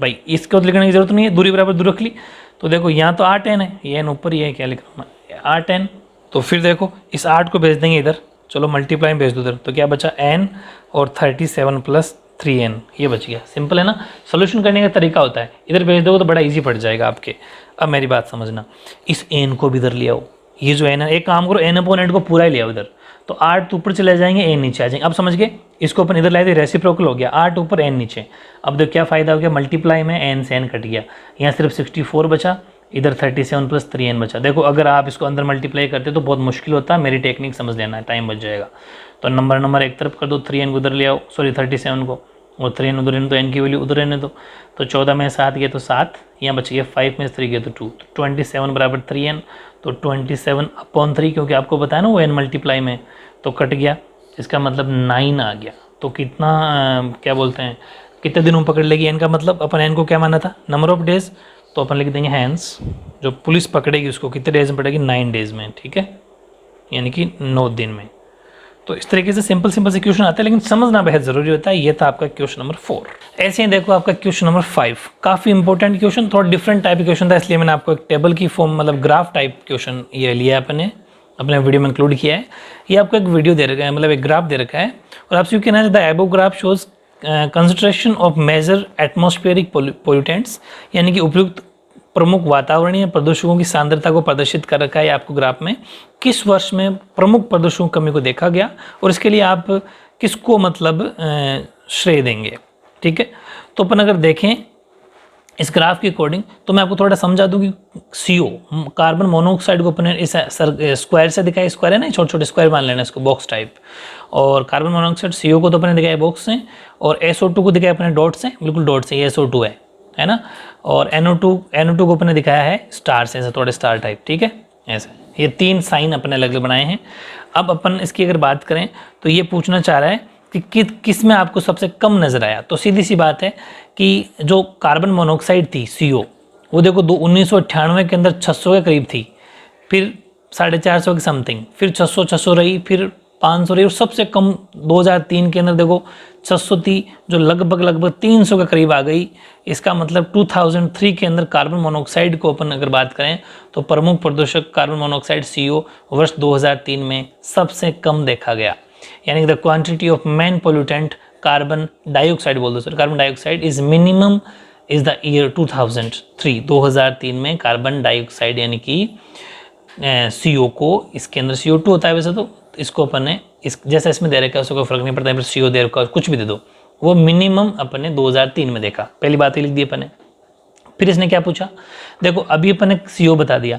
भाई इसको तो लिखने की जरूरत नहीं है, दूरी बराबर दूरी रख ली। तो देखो यहाँ तो 8n है, ये n ऊपर, ये क्या लिख रहा हूँ 8n। तो फिर देखो इस 8 को भेज देंगे इधर, चलो मल्टीप्लाई में भेज दो इधर, तो क्या बचा n और 37 प्लस 3n, ये बच गया। सिंपल है ना, सोल्यूशन करने का तरीका होता है, इधर भेज दोगे तो बड़ा इजी पड़ जाएगा आपके। अब मेरी बात समझना, इस n को भी इधर ले आओ, ये जो n है, एक काम करो n/8 को पूरा ही ले आओ इधर, तो 8 ऊपर चले जाएंगे, n नीचे आ जाएंगे। अब समझ गए, इसको अपन इधर लाए थे, रेसिप्रोकल हो गया, 8 ऊपर n नीचे। अब देखो क्या फ़ायदा हो गया, मल्टीप्लाई में n से n कट गया, यहाँ सिर्फ 64 बचा, इधर 37 प्लस 3n बचा। देखो अगर आप इसको अंदर मल्टीप्लाई करते तो बहुत मुश्किल होता, मेरी टेक्निक समझ लेना है, टाइम बच जाएगा। तो नंबर एक तरफ कर दो, 3n को उधर ले आओ, सॉरी 37 को, और 3n उधर रहने, तो n की वैल्यू उधर रहने दो। तो 14 में 7 गया तो 7, यहाँ बच गया 5 में 3 गया तो 2, तो 27 बराबर 3n। तो 27/3, क्योंकि आपको पता है ना वो n मल्टीप्लाई में, तो कट गया, इसका मतलब 9 आ गया। तो कितना क्या बोलते हैं, कितने दिनों में पकड़ लेगी n का मतलब, अपन n को क्या माना था, नंबर ऑफ डेज, तो अपन लिख देंगे हैंस जो पुलिस पकड़ेगी उसको कितने डेज में पकड़ेगी, 9 डेज में, ठीक है, यानी कि 9 दिन में। तो इस तरीके से सिंपल से क्वेश्चन आता है, लेकिन समझना बेहद जरूरी होता है। ये था आपका क्वेश्चन नंबर 4। ऐसे ही देखो आपका क्वेश्चन नंबर 5, काफी इंपॉर्टेंट क्वेश्चन, थोड़ा डिफरेंट टाइप क्वेश्चन था, इसलिए मैंने आपको एक टेबल की फॉर्म मतलब ग्राफ टाइप क्वेश्चन ये लिया अपने वीडियो में इंक्लूड किया है। ये आपको एक वीडियो दे रखा है, मतलब एक ग्राफ दे रखा है, और आपसे कहना है the above graph shows concentration of major atmospheric pollutants, यानी कि उपयुक्त प्रमुख वातावरणीय प्रदूषकों की सांद्रता को प्रदर्शित कर रखा है आपको ग्राफ में, किस वर्ष में प्रमुख प्रदूषकों की कमी को देखा गया, और इसके लिए आप किसको मतलब श्रेय देंगे, ठीक है। तो अपन अगर देखें इस ग्राफ के अकॉर्डिंग, तो मैं आपको थोड़ा समझा दूं कि CO कार्बन मोनोऑक्साइड को अपने इस स्क्वायर से दिखाया, स्क्वायर है ना, छोटे छोटे स्क्वायर मान लेना इसको, बॉक्स टाइप, और कार्बन मोनोऑक्साइड CO को तो अपने दिखाया बॉक्स से, और SO2 को दिखाया अपने डॉट से, बिल्कुल डॉट से, ये SO2 है ना, और NO2 को अपने दिखाया है स्टार से, ऐसे थोड़े स्टार टाइप, ठीक है, ऐसे ये 3 साइन अपने अलग अलग बनाए हैं। अब अपन इसकी अगर बात करें तो ये पूछना चाह रहा है कि किस में आपको सबसे कम नजर आया। तो सीधी सी बात है कि जो कार्बन मोनोऑक्साइड थी CO, वो देखो 1998 के अंदर 600 के करीब थी, फिर 450 के समथिंग, फिर 600 रही, फिर 500 रही, और सबसे कम 2003 के अंदर देखो 600 थी, जो लगभग 300 के करीब आ गई। इसका मतलब 2003 के अंदर कार्बन मोनोऑक्साइड को अपन अगर बात करें तो प्रमुख प्रदूषक कार्बन मोनोऑक्साइड CO वर्ष 2003 में सबसे कम देखा गया, यानी the quantity of main pollutant carbon dioxide बोल दो sir, carbon dioxide is minimum is the year 2003, 2003 में कार्बन डाइऑक्साइड यानी कि CO को, इसके अंदर CO2 होता है वैसे तो, इसको अपन ने इस जैसा इसमें दे रखा है उसको कोई फर्क नहीं पड़ता, फिर CO दे रखा कुछ भी दे दो, वो मिनिमम अपन ने 2003 में देखा, पहली बात ये लिख दी अपन ने। फिर इसने क्या पूछा, देखो अभी अपन ने CO बता दिया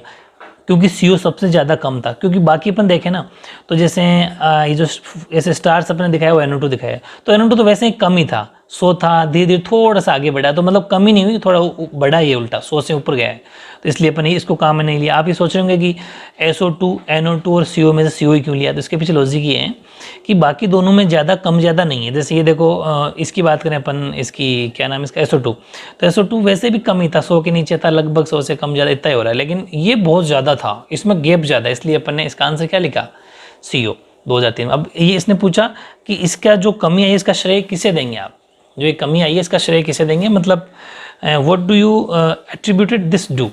क्योंकि CO सबसे ज़्यादा कम था, क्योंकि बाकी अपन देखें ना तो जैसे ये जो ऐसे स्टार्स अपने दिखाया वो NO2 दिखाया, तो NO2 तो वैसे ही कम ही था, 100 था, धीरे धीरे थोड़ा सा आगे बढ़ा, तो मतलब कमी नहीं हुई, थोड़ा बढ़ा ये उल्टा 100 से ऊपर गया है, तो इसलिए अपन इसको काम में नहीं लिया। आप ये सोच रहे होंगे कि SO2 NO2 और CO में से CO ही क्यों लिया, तो इसके पीछे लॉजिक ये है कि बाकी दोनों में ज़्यादा कम ज़्यादा नहीं है। जैसे ये देखो इसकी बात करें अपन, इसकी क्या नाम है इसका, SO2, तो SO2 वैसे भी कम ही था, 100 के नीचे था, लगभग 100 से कम ज़्यादा इतना ही हो रहा है, लेकिन ये बहुत ज़्यादा था, इसमें गैप ज़्यादा, इसलिए अपन ने इसका आंसर क्या लिखा, CO 2003। अब ये इसने पूछा कि इसका जो कमी आई इसका श्रेय किसे देंगे आप, जो ये कमी आई है इसका श्रेय किसे देंगे, मतलब what do you attributed this do,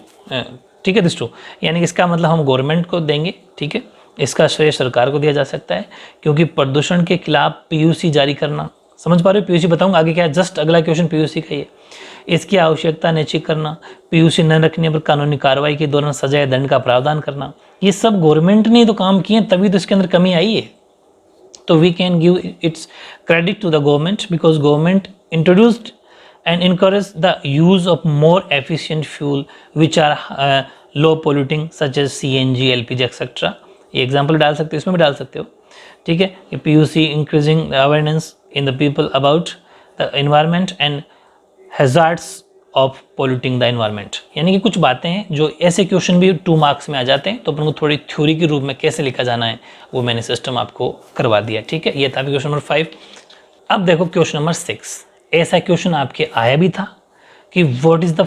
ठीक है, दिस टू, यानी कि इसका मतलब हम गवर्नमेंट को देंगे, ठीक है, इसका श्रेय सरकार को दिया जा सकता है, क्योंकि प्रदूषण के खिलाफ PUC जारी करना, समझ पा रहे हो, PUC बताऊंगा आगे क्या है, जस्ट अगला क्वेश्चन PUC का ही है, इसकी आवश्यकता निश्चित करना, PUC न रखने पर कानूनी कार्रवाई के दौरान सजा या दंड का प्रावधान करना, ये सब गवर्नमेंट ने तो काम किए, तभी तो इसके अंदर कमी आई है। तो we can give its credit to the government because government introduced and encourage the use of more efficient fuel which are low polluting such as CNG, LPG etc. ये एग्जाम्पल डाल सकते हो, इसमें भी डाल सकते हो, ठीक है, कि PUC increasing awareness in the people about the environment and hazards of polluting the environment, यानी कि कुछ बातें हैं जो ऐसे क्वेश्चन भी 2 मार्क्स में आ जाते हैं, तो अपन को थोड़ी थ्योरी के रूप में कैसे लिखा जाना है वो मैंने सिस्टम आपको करवा दिया, ठीक है। ये था क्वेश्चन नंबर 5। अब देखो क्वेश्चन नंबर 6, ऐसा क्वेश्चन आपके आया भी था कि what is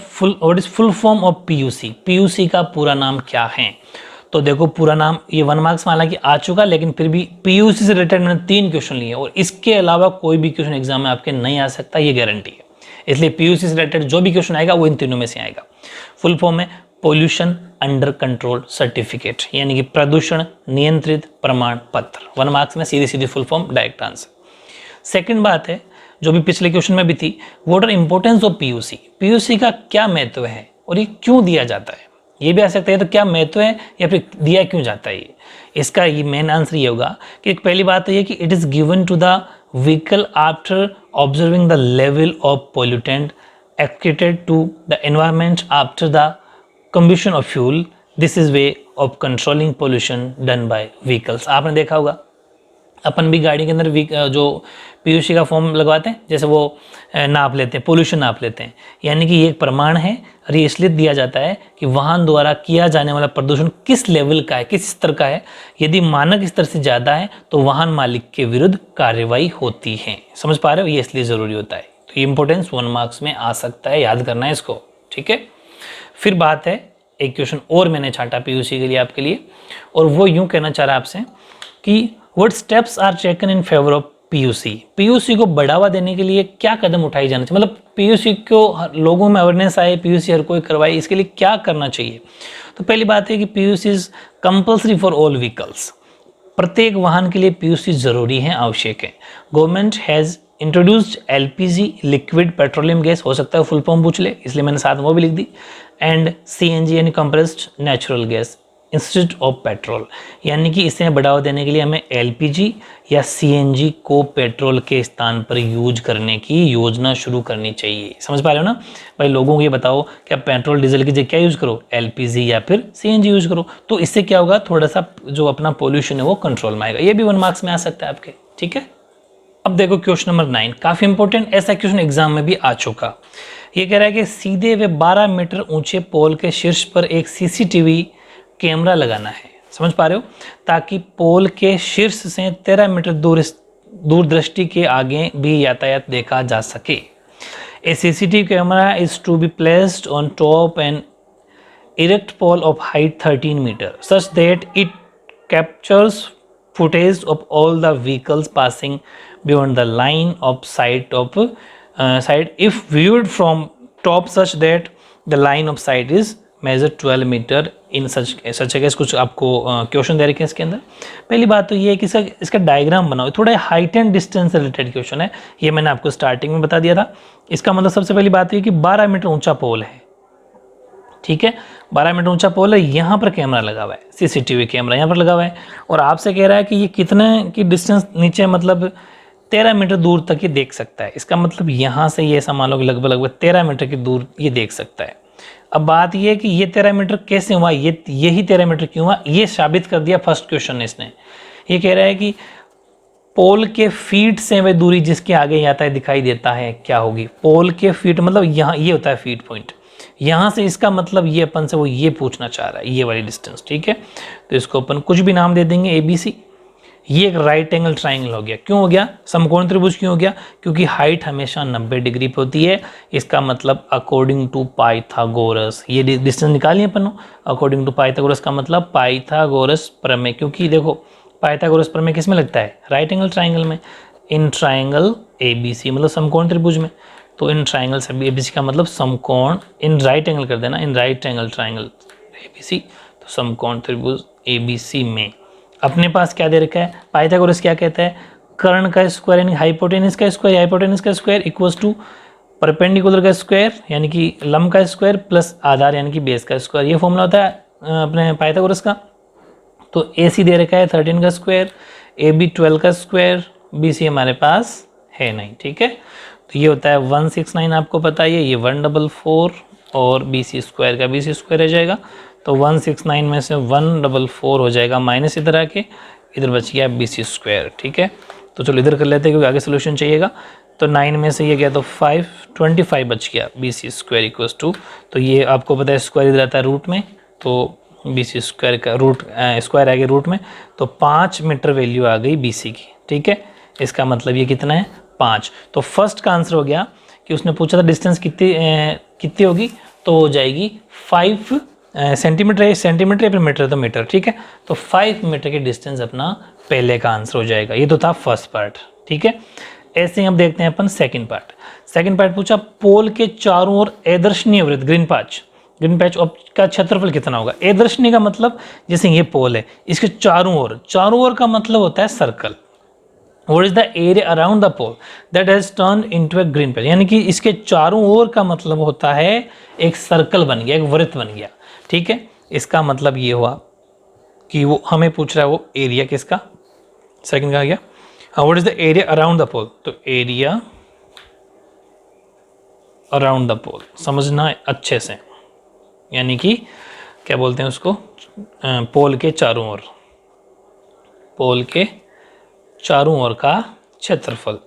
full form of PUC, PUC का पूरा नाम क्या है। तो देखो पूरा नाम ये 1 मार्क्स में हालांकि आ चुका, लेकिन फिर भी PUC से रिलेटेड मैंने 3 क्वेश्चन लिए और इसके अलावा कोई भी क्वेश्चन एग्जाम में आपके नहीं आ सकता, ये गारंटी है। इसलिए PUC से रिलेटेड जो भी क्वेश्चन आएगा वो इन तीनों में से आएगा। फुल फॉर्म है पोल्यूशन अंडर कंट्रोल सर्टिफिकेट, यानी कि प्रदूषण नियंत्रित प्रमाण पत्र। 1 मार्क्स में सीधी सीधी full form, direct answer. Second बात है जो भी पिछले क्वेश्चन में भी थी, what are importance of PUC, PUC का क्या महत्व है और ये क्यों दिया जाता है। ये भी आ सकता है तो क्या महत्व है या फिर दिया क्यों जाता है ये। इसका ये मेन आंसर ये होगा कि पहली बात तो ये कि it is given to the vehicle after observing the level of pollutant excreted to the environment after the combustion of fuel. This is way of controlling pollution done by vehicles. आपने देखा होगा अपन भी गाड़ी के अंदर जो पीयूसी का form लगवाते हैं, जैसे वो नाप लेते हैं, पोल्यूशन नाप लेते हैं, यानी कि ये एक प्रमाण है और ये इसलिए दिया जाता है कि वाहन द्वारा किया जाने वाला प्रदूषण किस लेवल का है, किस स्तर का है। यदि मानक स्तर से ज़्यादा है तो वाहन मालिक के विरुद्ध कार्रवाई होती है। समझ पा रहे हो, ये इसलिए ज़रूरी होता है। तो ये इंपॉर्टेंस 1 मार्क्स में आ सकता है, याद करना है इसको, ठीक है। फिर बात है, एक क्वेश्चन और मैंने छांटा पीयूसी के लिए आपके लिए, और वो यूं कहना चाह रहा आपसे कि what steps are taken in favour of PUC. PUC को बढ़ावा देने के लिए क्या कदम उठाई जाना चाहिए, मतलब पीयूसी को लोगों में अवेयरनेस आए, पीयूसी हर कोई करवाए, इसके लिए क्या करना चाहिए। तो पहली बात है कि PUC is compulsory for all vehicles. प्रत्येक वाहन के लिए पीयूसी जरूरी है, आवश्यक है। Government has introduced LPG, liquid petroleum gas, हो सकता है फुल फॉर्म पूछ ले इसलिए मैंने साथ में वो भी लिख दी, एंड सीएनजी यानी compressed natural gas instead of petrol. यानी कि इसे बढ़ावा देने के लिए हमें एलपीजी या सीएनजी को पेट्रोल के स्थान पर यूज करने की योजना शुरू करनी चाहिए। समझ पा रहे हो ना भाई, लोगों को ये बताओ कि आप पेट्रोल डीजल की जगह क्या यूज़ करो, एलपीजी या फिर सीएनजी यूज करो। तो इससे क्या होगा, थोड़ा सा जो अपना पोल्यूशन है वो कंट्रोल में आएगा। ये भी 1 मार्क्स में आ सकता है आपके, ठीक है। अब देखो क्वेश्चन नंबर 9, काफ़ी इंपॉर्टेंट, ऐसा क्वेश्चन एग्जाम में भी आ चुका। ये कह रहा है कि सीधे व 12 मीटर ऊंचे पोल के शीर्ष पर एक सीसीटीवी कैमरा लगाना है। समझ पा रहे हो, ताकि पोल के शीर्ष से 13 मीटर दूरदृष्टि के आगे भी यातायात देखा जा सके। A CCTV camera is to be placed on top and erect pole of height 13 meter such that it captures footage of all the vehicles passing beyond the line of sight if viewed from top such that the line of sight is measured 12 meter in such case। कुछ आपको question दे रखे हैं इसके अंदर। पहली बात तो ये है कि इसका डायग्राम बनाओ, थोड़ा height and distance related question है, ये मैंने आपको स्टार्टिंग में बता दिया था। इसका मतलब सबसे पहली बात ये कि 12 मीटर ऊंचा पोल है, ठीक है, 12 मीटर ऊंचा पोल है, यहाँ पर कैमरा लगा हुआ है, सीसीटीवी कैमरा यहाँ पर लगा हुआ है, और आपसे कह रहा है कि ये कितने की डिस्टेंस नीचे, मतलब 13 मीटर दूर तक ये देख सकता है। इसका मतलब यहाँ से ये ऐसा मान लो कि लगभग 13 मीटर की दूर ये देख सकता है। अब बात ये है कि ये 13 मीटर कैसे हुआ, यही 13 मीटर क्यों हुआ, ये साबित कर दिया फर्स्ट क्वेश्चन ने इसने। ये कह रहा है कि पोल के फीट से वह दूरी जिसके आगे यातायात दिखाई देता है क्या होगी। पोल के फीट मतलब यहाँ ये होता है फीट पॉइंट, यहाँ से इसका मतलब ये अपन से वो ये पूछना चाह रहा है, ये वाली डिस्टेंस, ठीक है। तो इसको अपन कुछ भी नाम दे देंगे ABC। ये एक राइट एंगल ट्राइंगल हो गया। क्यों हो गया, समकोण त्रिभुज क्यों हो गया, क्योंकि हाइट हमेशा 90 डिग्री पे होती है। इसका मतलब अकॉर्डिंग टू पाइथागोरस, ये डिस्टेंस निकालिए अपन अकॉर्डिंग टू पाइथागोरस का मतलब पाइथागोरस प्रमेय, क्योंकि देखो पाइथागोरस प्रमेय किस में लगता है, राइट एंगल ट्राइंगल में, इन ट्राइंगल ABC मतलब समकोण त्रिभुज में। तो इन ट्राइंगल से ABC का मतलब समकोण, इन राइट एंगल कर देना, in right angle triangle ABC, तो समकोण त्रिभुज ABC में अपने पास क्या दे रखा है, पाइथागोरस क्या कहता है, कर्ण का स्क्वायर यानी हाइपोटेनस का स्क्वायर, हाइपोटेनस का स्क्वायर इक्वल्स टू परपेंडिकुलर का स्क्वायर यानी कि लंब का स्क्वायर प्लस आधार यानी कि बेस का स्क्वायर। ये फॉर्मूला होता है अपने पाइथागोरस का। तो AC दे रखा है 13 का स्क्वायर, AB 12 का स्क्वायर, BC हमारे पास है नहीं, ठीक है। तो ये होता है 169, आपको पता है ये 144 और BC स्क्वायर का BC स्क्वायर रह जाएगा। तो 169 में से 144 हो जाएगा माइनस, इधर आके इधर बच गया BC स्क्वायर, ठीक है। तो चलो इधर कर लेते हैं क्योंकि आगे सोल्यूशन चाहिएगा। तो 9 में से ये गया तो 525 बच गया, BC स्क्वायर इक्वल्स टू, तो ये आपको पता है स्क्वायर इधर आता है रूट में, तो BC स्क्वायर का रूट स्क्वायर आ गया रूट में, तो 5 मीटर वैल्यू आ गई BC की, ठीक है। इसका मतलब ये कितना है 5। तो फर्स्ट का आंसर हो गया कि उसने पूछा था डिस्टेंस कितनी होगी, तो हो जाएगी 5 सेंटीमीटर या फिर मीटर, तो मीटर, ठीक है। तो 5 मीटर की डिस्टेंस अपना पहले का आंसर हो जाएगा। ये तो था फर्स्ट पार्ट, ठीक है। ऐसे ही हम देखते हैं अपन सेकंड पार्ट पूछा पोल के चारों ओर एदर्शनीय वृत्त ग्रीन पैच का क्षेत्रफल कितना होगा। एदर्शनीय का मतलब जैसे ये पोल है, इसके चारों ओर का मतलब होता है circle. What is the area around the pole that has turned into a green patch, यानी कि इसके चारों ओर का मतलब होता है एक सर्कल बन गया, एक वृत्त बन गया। ठीक है, इसका मतलब ये हुआ कि वो हमें पूछ रहा है वो एरिया किसका, सेकंड का आ गया। What is the area around the pole, तो एरिया अराउंड द पोल समझना है अच्छे से, यानी कि क्या बोलते हैं उसको, पोल के चारों ओर, पोल के चारों ओर का क्षेत्रफल।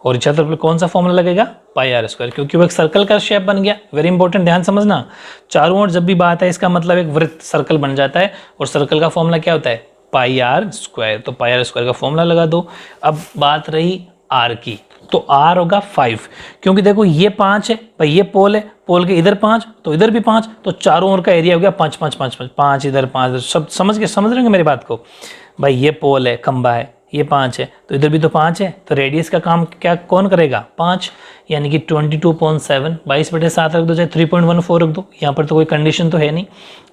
और क्षेत्रफल कौन सा फॉर्मूला लगेगा, पाई आर स्क्वायर, क्योंकि वो एक सर्कल का शेप बन गया। वेरी इंपॉर्टेंट, ध्यान समझना, चारों ओर जब भी बात है इसका मतलब एक वृत्त सर्कल बन जाता है, और सर्कल का फॉर्मूला क्या होता है, पाई आर स्क्वायर। तो पाई आर स्क्वायर का फॉर्मूला लगा दो। अब बात रही आर की, तो आर होगा 5, क्योंकि देखो ये 5 है भाई, ये पोल है, पोल के इधर 5 तो इधर भी 5, तो चारों ओर का एरिया हो गया 5 5 5 5 5 इधर 5 इधर, सब समझ रहे हो मेरी बात को भाई। ये पोल है, खंबा है, ये 5 है, तो इधर भी तो 5 है, तो रेडियस का काम क्या कौन करेगा, 5, यानी कि 22.7, 22/7 रख दो, चाहे 3.14 रख दो, यहाँ पर तो कोई कंडीशन तो है नहीं।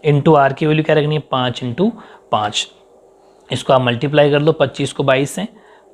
इंटू आर की वैल्यू क्या रखनी है, 5 × 5। इसको आप मल्टीप्लाई कर लो 25 को 22 से,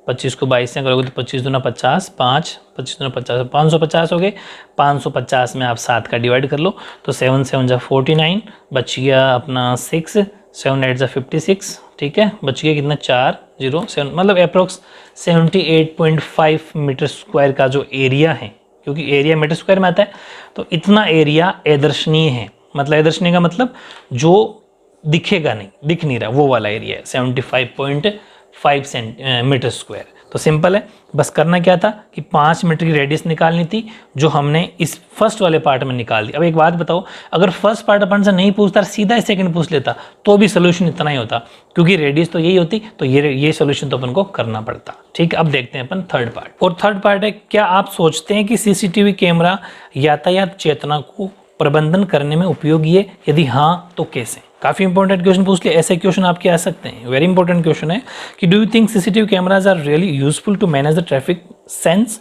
25 को 22 से करोगे तो 25 दूना 50, 5 25 दूना 50, 550 हो गए। 550 में आप 7 का डिवाइड कर लो, तो 7 7 जा 49, बच गया अपना 6, 7 8 जा 56, ठीक है, बच गया कितना 4 0 7, मतलब अप्रोक्स 78.5 मीटर स्क्वायर का जो एरिया है, क्योंकि एरिया मीटर स्क्वायर में आता है, तो इतना एरिया अदर्शनीय है। मतलब अदर्शनीय का मतलब जो दिखेगा नहीं, दिख नहीं रहा, वो वाला एरिया है 75.5 मीटर स्क्वायर। तो सिंपल है, बस करना क्या था कि 5 मीटर की रेडियस निकालनी थी, जो हमने इस फर्स्ट वाले पार्ट में निकाल दी। अब एक बात बताओ, अगर फर्स्ट पार्ट अपन से नहीं पूछता, सीधा सेकंड पूछ लेता, तो भी सोल्यूशन इतना ही होता, क्योंकि रेडियस तो यही होती, तो ये सोल्यूशन तो अपन को करना पड़ता। ठीक है, अब देखते हैं अपन थर्ड पार्ट। और थर्ड पार्ट है, क्या आप सोचते हैं कि सीसीटीवी कैमरा यातायात चेतना को प्रबंधन करने में उपयोगी है, यदि हाँ तो कैसे। काफी इंपॉर्टेंट क्वेश्चन पूछ लिया, ऐसे क्वेश्चन आपके आ सकते हैं। वेरी इंपॉर्टेंट क्वेश्चन है कि do you think CCTV cameras are really useful to manage the traffic sense,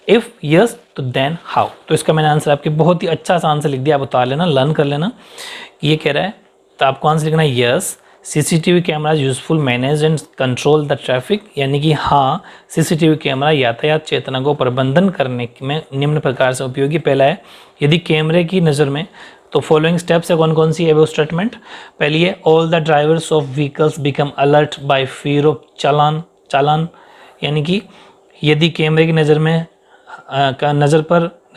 if yes तो देन हाउ। तो इसका मैंने आंसर आपके बहुत ही अच्छा सा आंसर लिख दिया, आप उतार लेना, लर्न कर लेना। ये कह रहा है, तो आपको आंसर लिखना है yes CCTV cameras useful manage and control the traffic, यानी कि हाँ सीसीटीवी कैमरा यातायात चेतना को प्रबंधन करने में निम्न प्रकार से उपयोगी। पहला है, यदि कैमरे की नज़र में, तो फॉलोइंग स्टेप्स है कौन कौन सी है वो स्टेटमेंट। पहली है, all the drivers of vehicles become alert by fear of challan, यानी कि यदि कैमरे की नज़र में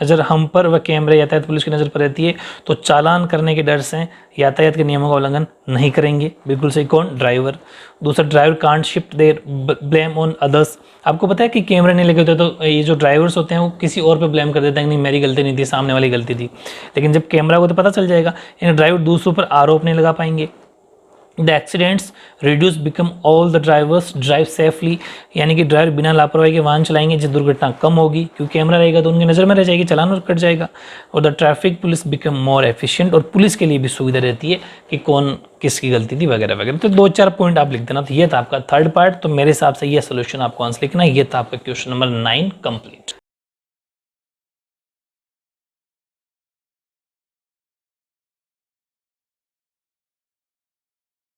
नज़र हम पर व कैमरे यातायात पुलिस की नज़र पर रहती है, तो चालान करने के डर से यातायात के नियमों का उल्लंघन नहीं करेंगे। बिल्कुल सही, कौन, ड्राइवर। दूसरा, driver can't shift their blame on others. आपको पता है कि कैमरे नहीं लगे होते तो ये जो ड्राइवर्स होते हैं वो किसी और पे ब्लेम कर देते हैं, नहीं मेरी गलती नहीं थी, सामने वाली गलती थी। लेकिन जब कैमरा को तो पता चल जाएगा, यानी ड्राइवर दूसरों पर आरोप नहीं लगा पाएंगे। The accidents reduce become all the drivers drive safely, यानी कि ड्राइवर बिना लापरवाही के वाहन चलाएंगे, जिस दुर्घटना कम होगी, क्योंकि कैमरा रहेगा तो उनकी नज़र में रह जाएगी, चालान कट जाएगा। और the traffic police become more efficient, और पुलिस के लिए भी सुविधा रहती है कि कौन किसकी गलती थी वगैरह वगैरह। तो 2-4 पॉइंट आप लिख देना। तो ये था आपका थर्ड पार्ट। तो मेरे हिसाब से ये सोल्यूशन आपको आंसर लिखना है। ये था आपका क्वेश्चन नंबर 9 कंप्लीट।